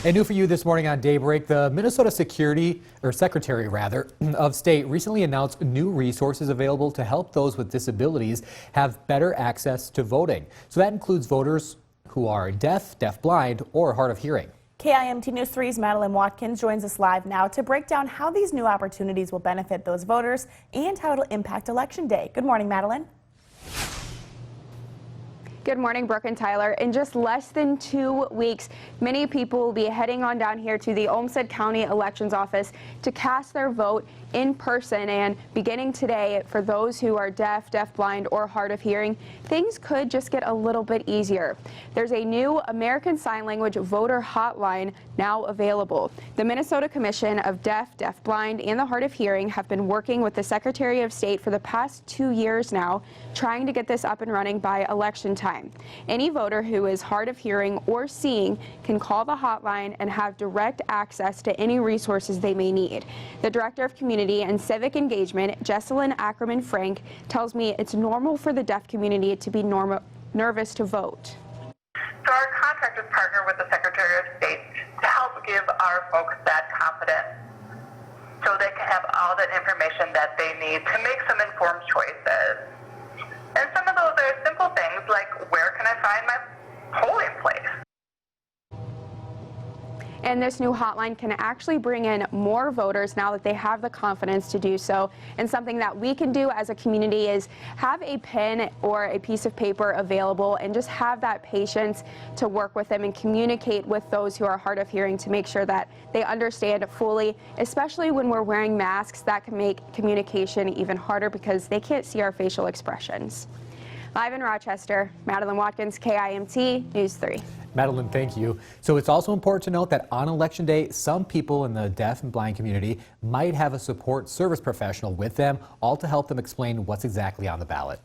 And new for you this morning on Daybreak, the Minnesota Secretary of State recently announced new resources available to help those with disabilities have better access to voting. So that includes voters who are deaf, deafblind, or hard of hearing. KIMT News 3's Madeline Watkins joins us live now to break down how these new opportunities will benefit those voters and how it'll impact Election Day. Good morning, Madeline. Good morning, Brooke and Tyler. In just less than 2 weeks, many people will be heading on down here to the Olmsted County Elections Office to cast their vote in person. And beginning today, for those who are deaf, deafblind, or hard of hearing, things could just get a little bit easier. There's a new American Sign Language voter hotline now available. The Minnesota Commission of Deaf, Deafblind, and the Hard of Hearing have been working with the Secretary of State for the past 2 years now, trying to get this up and running by election time. Any voter who is hard of hearing or seeing can call the hotline and have direct access to any resources they may need. The Director of Community and Civic Engagement, Jesselyn Ackerman-Frank, tells me it's normal for the deaf community to be nervous to vote. So our contractors partner with the Secretary of State to help give our folks that confidence so they can have all that information that they need to make some informed choices. And some of those are simple things like, where can I find my polling place? And this new hotline can actually bring in more voters now that they have the confidence to do so. And something that we can do as a community is have a pen or a piece of paper available and just have that patience to work with them and communicate with those who are hard of hearing to make sure that they understand it fully, especially when we're wearing masks. That can make communication even harder because they can't see our facial expressions. Live in Rochester, Madeline Watkins, KIMT News 3. Madeline, thank you. So it's also important to note that on Election Day, some people in the deaf and blind community might have a support service professional with them, all to help them explain what's exactly on the ballot.